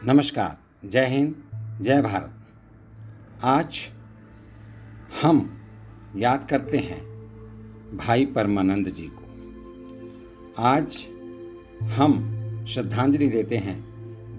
नमस्कार। जय हिंद, जय भारत। आज हम याद करते हैं भाई परमानंद जी को। आज हम श्रद्धांजलि देते हैं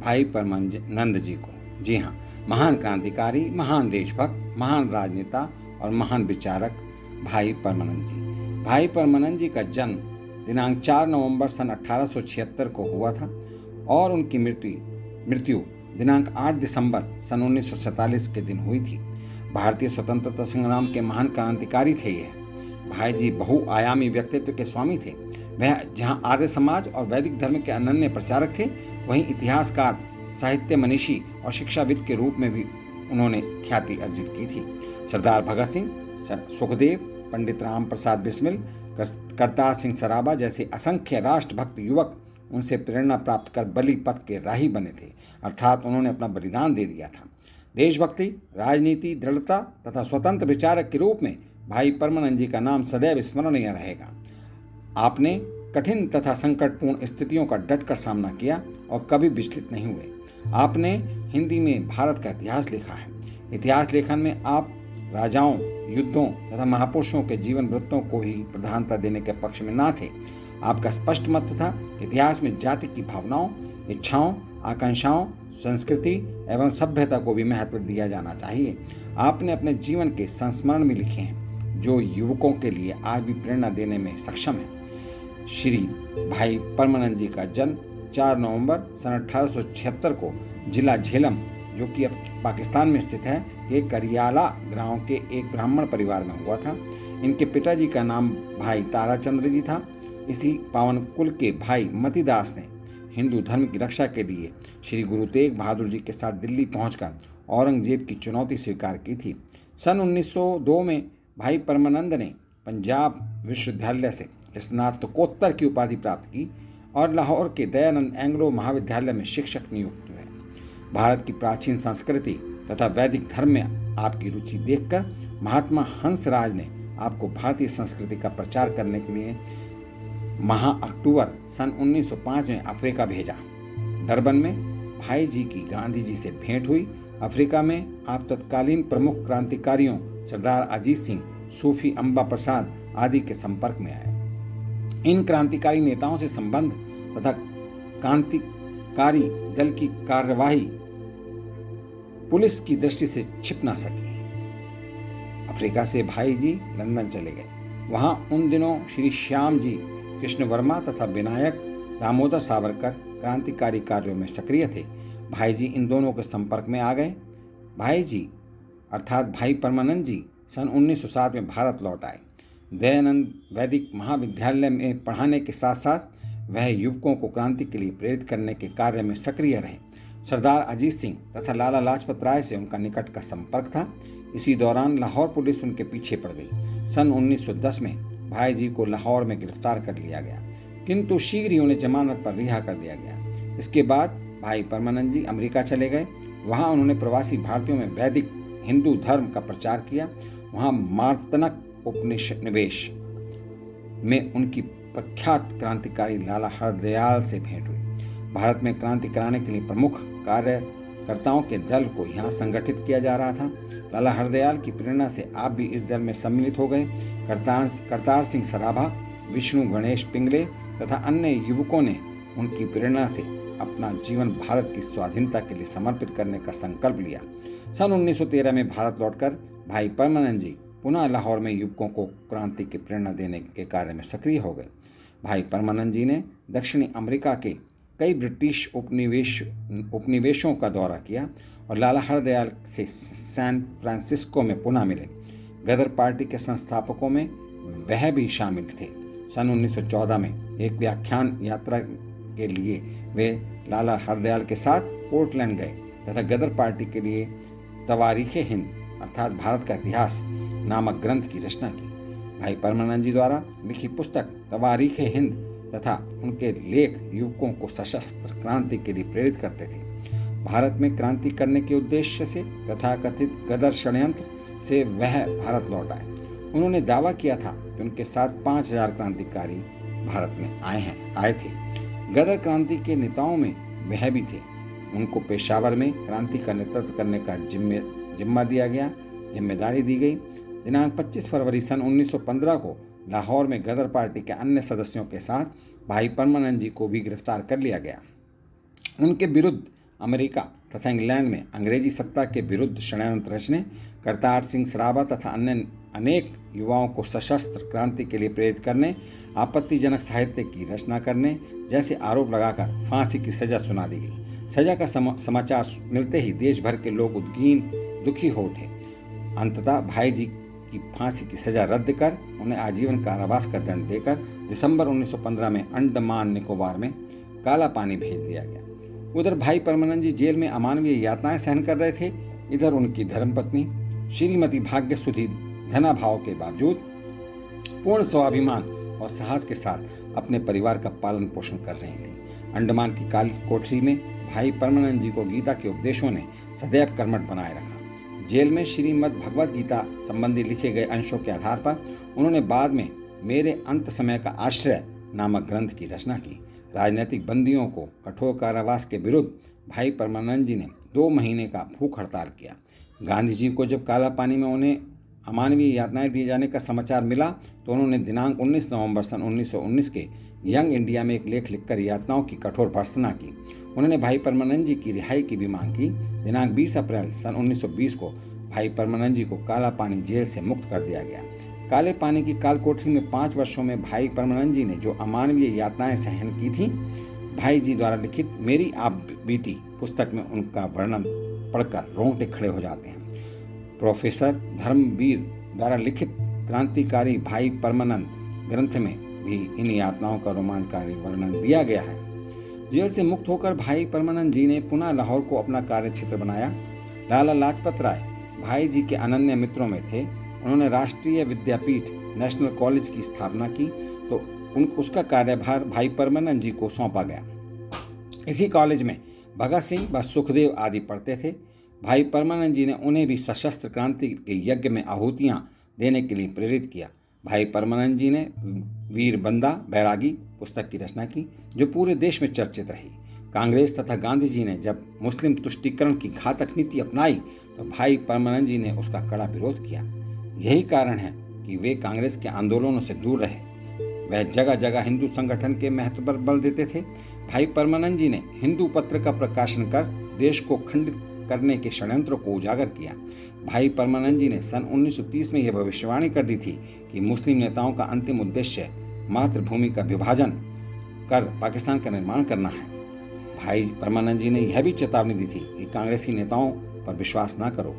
भाई परमानंद जी को। जी हाँ, महान क्रांतिकारी, महान देशभक्त, महान राजनेता और महान विचारक भाई परमानंद जी। भाई परमानंद जी का जन्म दिनांक 4 नवंबर सन 1876 को हुआ था और उनकी मृत्यु दिनांक 8 दिसंबर सन 1947 के दिन हुई थी। भारतीय स्वतंत्रता संग्राम के महान क्रांतिकारी थे यह। भाई जी बहुआयामी व्यक्तित्व के स्वामी थे। वह जहां आर्य समाज और वैदिक धर्म के अनन्य प्रचारक थे, वहीं इतिहासकार, साहित्य मनीषी और शिक्षाविद के रूप में भी उन्होंने ख्याति अर्जित की थी। सरदार भगत सिंह, सुखदेव, पंडित राम प्रसाद बिस्मिल, करतार सिंह सराबा जैसे असंख्य राष्ट्रभक्त युवक उनसे प्रेरणा प्राप्त कर बलि पथ के राही बने थे, अर्थात उन्होंने अपना बलिदान दे दिया था। देशभक्ति, राजनीति, दृढ़ता तथा स्वतंत्र विचारक के रूप में भाई परमानंद जी का नाम सदैव स्मरणीय रहेगा। आपने कठिन तथा संकटपूर्ण स्थितियों का डटकर सामना किया और कभी विचलित नहीं हुए। आपने हिंदी में भारत का इतिहास लिखा है। इतिहास लेखन में आप राजाओं, युद्धों तथा महापुरुषों के जीवन वृत्तों को ही प्रधानता देने के पक्ष में ना थे। आपका स्पष्ट मत था कि इतिहास में जाति की भावनाओं, इच्छाओं, आकांक्षाओं, संस्कृति एवं सभ्यता को भी महत्व दिया जाना चाहिए। आपने अपने जीवन के संस्मरण में लिखे हैं, जो युवकों के लिए आज भी प्रेरणा देने में सक्षम है। श्री भाई परमानंद जी का जन्म 4 नवंबर सन 1876 को जिला झेलम, जो कि अब पाकिस्तान में स्थित है, के करियाला गांव के एक ब्राह्मण परिवार में हुआ था। इनके पिताजी का नाम भाई ताराचंद्र जी था। इसी पावन कुल के भाई मतीदास ने हिंदू धर्म की रक्षा के लिए श्री गुरु तेग बहादुर जी के साथ दिल्ली पहुंचकर औरंगजेब की चुनौती स्वीकार की थी। सन 1902 में भाई परमानंद ने पंजाब विश्वविद्यालय से स्नातकोत्तर की उपाधि प्राप्त की और लाहौर के दयानंद एंग्लो महाविद्यालय में शिक्षक नियुक्त हुए। भारत की प्राचीन संस्कृति तथा वैदिक धर्म में आपकी रुचि देखकर महात्मा हंसराज ने आपको भारतीय संस्कृति का प्रचार करने के लिए अक्टूबर सन 1905 में अफ्रीका भेजा। डरबन में भाई जी की गांधी जी से भेंट हुई। अफ्रीका में आप तत्कालीन प्रमुख क्रांतिकारियों सरदार अजीत सिंह, सूफी अम्बा प्रसाद आदि के संपर्क में आए। इन क्रांतिकारी नेताओं से संबंध तथा क्रांतिकारी दल की कार्यवाही पुलिस की दृष्टि से छिप ना सकी। अफ्रीका से भाई जी लंदन चले गए। वहां उन दिनों श्री श्याम जी कृष्ण वर्मा तथा विनायक दामोदर सावरकर क्रांतिकारी कार्यों में सक्रिय थे। भाई जी इन दोनों के संपर्क में आ गए। भाई जी अर्थात भाई परमानंद जी सन 1907 में भारत लौट आए। दयानंद वैदिक महाविद्यालय में पढ़ाने के साथ साथ वह युवकों को क्रांति के लिए प्रेरित करने के कार्य में सक्रिय रहे। सरदार अजीत सिंह तथा लाला लाजपत राय से उनका निकट का संपर्क था। इसी दौरान लाहौर पुलिस उनके पीछे पड़ गई। सन 1910 में भाई जी को लाहौर में गिरफ्तार कर लिया गया, किंतु शीघ्र ही उन्हें जमानत पर रिहा कर दिया गया। इसके बाद भाई परमानंद जी अमेरिका चले गए। वहां उन्होंने प्रवासी भारतीयों में वैदिक हिंदू धर्म का प्रचार किया। वहां मार्तनक उपनिवेश में उनकी प्रख्यात क्रांतिकारी लाला हरदयाल से भेंट हुई। भारत में क्रांति कराने के लिए प्रमुख कार्यकर्ताओं के दल को यहाँ संगठित किया जा रहा था। लाला हरदयाल की प्रेरणा से आप भी इस दल में सम्मिलित हो गए। करतार सिंह सराभा, विष्णु गणेश पिंगले तथा अन्य युवकों ने उनकी प्रेरणा से अपना जीवन भारत की स्वाधीनता के लिए समर्पित करने का संकल्प लिया। सन 1913 में भारत लौटकर भाई परमानंद जी पुनः लाहौर में युवकों को क्रांति की प्रेरणा देने के कार्य में सक्रिय हो गए। भाई परमानंद जी ने दक्षिणी अमेरिका के कई ब्रिटिश उपनिवेशों का दौरा किया और लाला हरदयाल से सैन फ्रांसिस्को में पुनः मिले। गदर पार्टी के संस्थापकों में वह भी शामिल थे। सन 1914 में एक व्याख्यान यात्रा के लिए वे लाला हरदयाल के साथ पोर्टलैंड गए तथा गदर पार्टी के लिए तवारीखे हिंद अर्थात भारत का इतिहास नामक ग्रंथ की रचना की। भाई परमानंद जी द्वारा लिखी पुस्तक तवारीखे हिंद तथा उनके लेख युवकों को सशस्त्र क्रांति के लिए प्रेरित करते थे। भारत में क्रांति करने के उद्देश्य से तथा कथित गदर षड्यंत्र से वह भारत लौट आए। उन्होंने दावा किया था कि उनके साथ 5000 क्रांतिकारी भारत में आए थे। गदर क्रांति के नेताओं में वह भी थे। उनको पेशावर में क्रांति का नेतृत्व करने का जिम्मेदारी दी गई। दिनांक 25 फरवरी सन 1915 को लाहौर में गदर पार्टी के अन्य सदस्यों के साथ भाई परमानंद जी को भी गिरफ्तार कर लिया गया। उनके विरुद्ध अमेरिका तथा इंग्लैंड में अंग्रेजी सत्ता के विरुद्ध षड्यंत्र रचने, करतार सिंह सराभा तथा अन्य अनेक युवाओं को सशस्त्र क्रांति के लिए प्रेरित करने, आपत्तिजनक साहित्य की रचना करने जैसे आरोप लगाकर फांसी की सजा सुना दी गई। सजा का समाचार मिलते ही देश भर के लोग दुखी हो उठे। अंततः भाई जी की फांसी की सजा रद्द कर उन्हें आजीवन कारावास का दंड देकर दिसंबर 1915 में अंडमान निकोबार में काला पानी भेज दिया गया। उधर भाई परमानंद जी जेल में अमानवीय यातनाएं सहन कर रहे थे। इधर उनकी धर्मपत्नी श्रीमती भाग्यसुधी धना भाव के बावजूद पूर्ण स्वाभिमान और साहस के साथ अपने परिवार का पालन पोषण कर रही थी। अंडमान की काली कोठरी में भाई परमानंद जी को गीता के उपदेशों ने सदैव कर्मठ बनाए रखा। जेल में श्रीमद् भगवद गीता संबंधी लिखे गए अंशों के आधार पर उन्होंने बाद में मेरे अंत समय का आश्रय नामक ग्रंथ की रचना की। राजनीतिक बंदियों को कठोर कारावास के विरुद्ध भाई परमानंद जी ने 2 महीने का भूख हड़ताल किया। गांधी जी को जब काला पानी में उन्हें अमानवीय यातनाएं दिए जाने का समाचार मिला तो उन्होंने दिनांक 19 नवंबर सन 1919 के यंग इंडिया में एक लेख लिखकर यातनाओं की कठोर भर्त्सना की। उन्होंने भाई परमानंद जी की रिहाई की भी मांग की। दिनांक 20 अप्रैल सन 1920 को भाई परमानंद जी को काला पानी जेल से मुक्त कर दिया गया। काले पानी की काल कोठरी में 5 वर्षों में भाई परमानंद जी ने जो अमानवीय यातनाएं सहन की थी, भाई जी द्वारा लिखित मेरी आप बीती पुस्तक में उनका वर्णन पढ़कर रोंगटे खड़े हो जाते हैं। प्रोफेसर धर्मवीर द्वारा लिखित क्रांतिकारी भाई परमानंद ग्रंथ में भी इन यातनाओं का रोमांचकारी वर्णन दिया गया है। जेल से मुक्त होकर भाई परमानंद जी ने पुनः लाहौर को अपना कार्यक्षेत्र बनाया। लाला लाजपत राय भाई जी के अनन्य मित्रों में थे। उन्होंने राष्ट्रीय विद्यापीठ नेशनल कॉलेज की स्थापना की तो उसका कार्यभार भाई परमानंद जी को सौंपा गया। इसी कॉलेज में भगत सिंह व सुखदेव आदि पढ़ते थे। भाई परमानंद जी ने उन्हें भी सशस्त्र क्रांति के यज्ञ में आहुतियां देने के लिए प्रेरित किया। भाई परमानंद जी ने वीर बंदा बैरागी पुस्तक की रचना की जो पूरे देश में चर्चित रही। कांग्रेस तथा गांधी जी ने जब मुस्लिम तुष्टीकरण की घातक नीति अपनाई तो भाई परमानंद जी ने उसका कड़ा विरोध किया। यही कारण है कि वे कांग्रेस के आंदोलनों से दूर रहे। वह जगह जगह हिंदू संगठन के महत्व पर बल देते थे। भाई परमानंद जी ने हिंदू पत्र का प्रकाशन कर देश को खंडित करने के षड्यंत्रों को उजागर किया। भाई परमानंद जी ने सन 1930 में यह भविष्यवाणी कर दी थी कि मुस्लिम नेताओं का अंतिम उद्देश्य मातृभूमि का विभाजन कर पाकिस्तान का निर्माण करना है। भाई परमानंद जी ने यह भी चेतावनी दी थी कि कांग्रेसी नेताओं पर विश्वास न करो,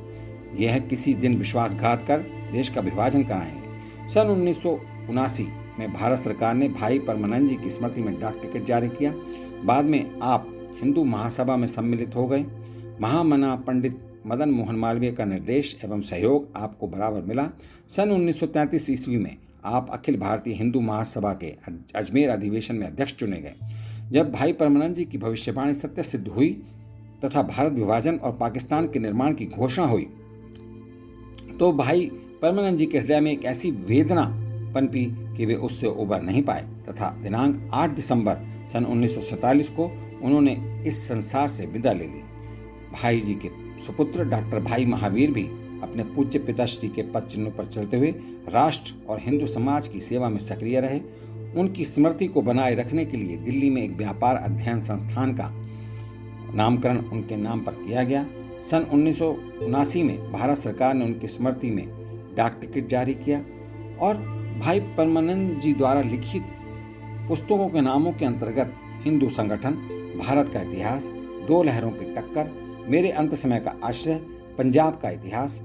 यह किसी दिन विश्वासघात कर देश का विभाजन कराएंगे। सन 1979 में भारत सरकार ने भाई परमानंद जी की स्मृति में डाक टिकट जारी किया। बाद में आप हिंदू महासभा में सम्मिलित हो गए। महामना पंडित मदन मोहन मालवीय का निर्देश एवं सहयोग आपको बराबर मिला। सन 1933 ईस्वी में आप अखिल भारतीय हिंदू महासभा के अजमेर अधिवेशन में अध्यक्ष चुने गए। जब भाई परमानंद जी की भविष्यवाणी सत्य सिद्ध हुई तथा भारत विभाजन और पाकिस्तान के निर्माण की घोषणा हुई तो भाई परमानंद जी के हृदय में एक ऐसी वेदना पनपी कि वे उससे उबर नहीं पाए तथा दिनांक 8 दिसंबर सन 1947 को उन्होंने इस संसार से विदा ले ली। भाई जी के सुपुत्र डॉक्टर भाई महावीर भी अपने पूज्य पिताश्री के पद चिन्हों पर चलते हुए राष्ट्र और हिंदू समाज की सेवा में सक्रिय रहे। उनकी स्मृति को बनाए रखने के लिए दिल्ली में एक व्यापार अध्ययन संस्थान का नामकरण उनके नाम पर किया गया। सन 1979 में भारत सरकार ने उनकी स्मृति में डाक टिकट जारी किया और भाई परमानंद जी द्वारा लिखित पुस्तकों के नामों के अंतर्गत हिंदू संगठन, भारत का इतिहास, 2 लहरों की टक्कर, मेरे अंत समय का आश्रय, पंजाब का इतिहास,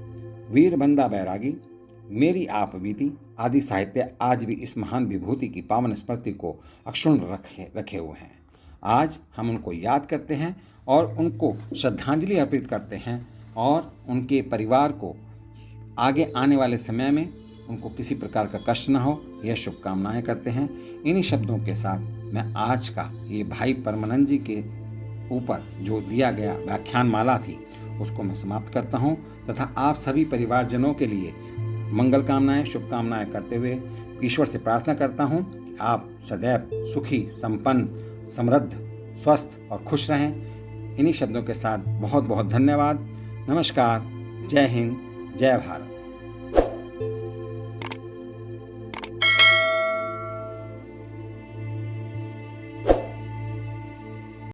वीर बंदा बैरागी, मेरी आप बीती आदि साहित्य आज भी इस महान विभूति की पावन स्मृति को अक्षुण्ण रखे हुए हैं। आज हम उनको याद करते हैं और उनको श्रद्धांजलि अर्पित करते हैं और उनके परिवार को आगे आने वाले समय में उनको किसी प्रकार का कष्ट न हो, यह शुभकामनाएं करते हैं। इन्हीं शब्दों के साथ मैं आज का ये भाई परमानंद जी के ऊपर जो दिया गया व्याख्यान माला थी उसको मैं समाप्त करता हूँ तथा आप सभी परिवारजनों के लिए मंगल कामनाएं, शुभकामनाएं करते हुए ईश्वर से प्रार्थना करता हूँ कि आप सदैव सुखी, संपन्न, समृद्ध, स्वस्थ और खुश रहें। इन्हीं शब्दों के साथ बहुत बहुत धन्यवाद। नमस्कार। जय हिंद, जय भारत।